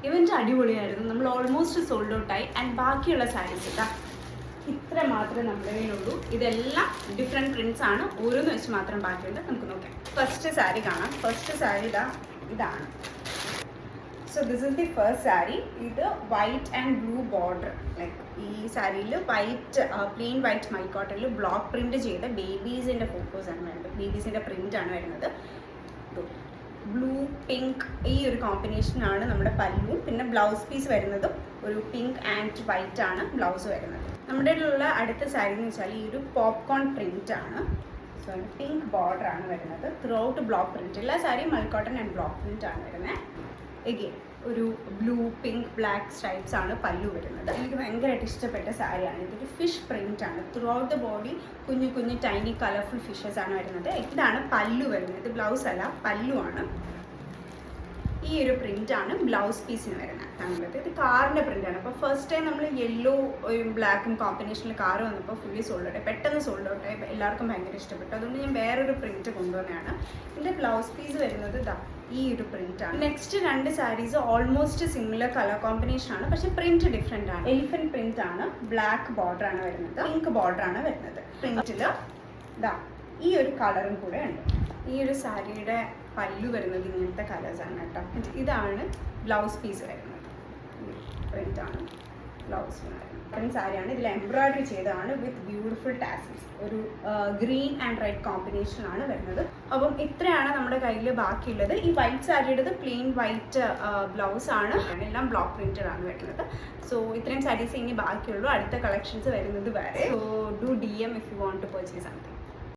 Event അടിപൊളിയായിരുന്നു. നമ്മൾ almost sold ഔട്ടായി. ആൻഡ് ബാക്കിയുള്ള സാരീസ് ഇതാ ഇത്ര മാത്രമേ നമ്മുടെ കയ്യിലുള്ളൂ. ഇതെല്ലാം ഡിഫറെൻറ്റ് പ്രിൻറ്റ്സ് ആണ്, ഓരോന്ന് വെച്ച് മാത്രം ബാക്കിയുണ്ട്. നമുക്ക് നോക്കാം. ഫസ്റ്റ് സാരി കാണാം. ഫസ്റ്റ് സാരി ഇതാണ്. So this is the first sari. ഇത് white and blue border. Like ഈ സാരിയിൽ വൈറ്റ് പ്ലെയിൻ വൈറ്റ് മൈക്കോട്ടണിൽ ബ്ലോക്ക് പ്രിന്റ് ചെയ്ത ബേബീസിൻ്റെ ഫോട്ടോസാണ് വരുന്നത്. ബേബീസിൻ്റെ പ്രിൻ്റാണ് വരുന്നത്. ബ്ലൂ പിങ്ക് ഈ ഒരു കോമ്പിനേഷനാണ് നമ്മുടെ പല്ലും. പിന്നെ ബ്ലൗസ് പീസ് വരുന്നതും ഒരു പിങ്ക് ആൻഡ് വൈറ്റ് ആണ് ബ്ലൗസ് വരുന്നത്. നമ്മുടെ ഉള്ള അടുത്ത സാരി എന്ന് വെച്ചാൽ ഈ ഒരു പോപ്കോൺ പ്രിന്റ് ആണ്. സോ പിങ്ക് ബോർഡർ ആണ് വരുന്നത്. Through out block print. എല്ലാ സാരിയും മൽക്കോട്ടൺ ആൻഡ് ബ്ലോക്ക് പ്രിന്റ് ആണ് വരുന്നത്. എഗെയിൻ ഒരു ബ്ലൂ പിങ്ക് ബ്ലാക്ക് സ്ട്രൈപ്സ് ആണ് പല്ലു വരുന്നത്. എനിക്ക് ഭയങ്കരമായിട്ട് ഇഷ്ടപ്പെട്ട സാരിയാണ്. ഇതൊരു ഫിഷ് പ്രിന്റ് ആണ്. ത്രൂ ഔട്ട് ദ ബോഡി കുഞ്ഞു കുഞ്ഞു ടൈനി കളർഫുൾ ഫിഷസ് ആണ് വരുന്നത്. ഇതാണ് പല്ലു വരുന്നത്. ഇത് ബ്ലൗസ് അല്ല, പല്ലു ആണ്. ഈ ഒരു പ്രിന്റ് ആണ് ബ്ലൗസ് പീസിന് വരുന്നത്. ഇത് കാറിൻ്റെ പ്രിന്റാണ്. അപ്പോൾ ഫസ്റ്റ് ടൈം നമ്മൾ യെല്ലോ ബ്ലാക്കും കോമ്പിനേഷനിൽ കാറ് വന്നപ്പോൾ ഫുള്ളി സോൾഡ് ഔട്ട്, പെട്ടെന്ന് സോൾഡ് ഔട്ട് ആയി. എല്ലാവർക്കും ഭയങ്കര ഇഷ്ടപ്പെട്ടു. അതുകൊണ്ട് ഞാൻ വേറൊരു പ്രിന്റ് കൊണ്ടുവന്നതാണ്. ഇതിൻ്റെ ബ്ലൗസ് പീസ് വരുന്നത് ഈ ഒരു പ്രിന്റ് ആണ്. നെക്സ്റ്റ് രണ്ട് saris almost similar colour combination ആണ്, പക്ഷെ പ്രിന്റ് ഡിഫറെന്റ് ആണ്. എലിഫന്റ് പ്രിന്റ് ആണ്. ബ്ലാക്ക് ബോർഡർ ആണ് വരുന്നത്. പിങ്ക് ബോർഡർ ആണ് വരുന്നത്. പ്രിന്റിൽ ഈ ഒരു കളറും കൂടെ ഉണ്ട്. ഈ ഒരു സാരിയുടെ പല്ലു വരുന്നത് ഇങ്ങനത്തെ കളേഴ്സാണ് കേട്ടോ. ഇതാണ് ബ്ലൗസ് പീസ് വരുന്നത്. പ്രിന്റ് ആണ് ബ്ലൗസ് വരുന്നത്. സാരിയാണ്. ഇതിൽ എംബ്രോയിഡറി ചെയ്തതാണ് വിത്ത് ബ്യൂട്ടിഫുൾ ടാസിൽസ്. ഒരു ഗ്രീൻ ആൻഡ് റെഡ് കോമ്പിനേഷൻ ആണ് വരുന്നത്. അപ്പം ഇത്രയാണ് നമ്മുടെ കയ്യിൽ ബാക്കിയുള്ളത്. ഈ വൈറ്റ് സാരിയുടേത് പ്ലെയിൻ വൈറ്റ് ബ്ലൗസ് ആണ്. എല്ലാം ബ്ലോക്ക് പ്രിന്റഡ് ആണ് വരുന്നത്. സോ ഇത്രയും സാരീസ് ഇനി ബാക്കിയുള്ളൂ. അടുത്ത കളക്ഷൻസ് വരുന്നത് വരെ. So do DM if you want to purchase something.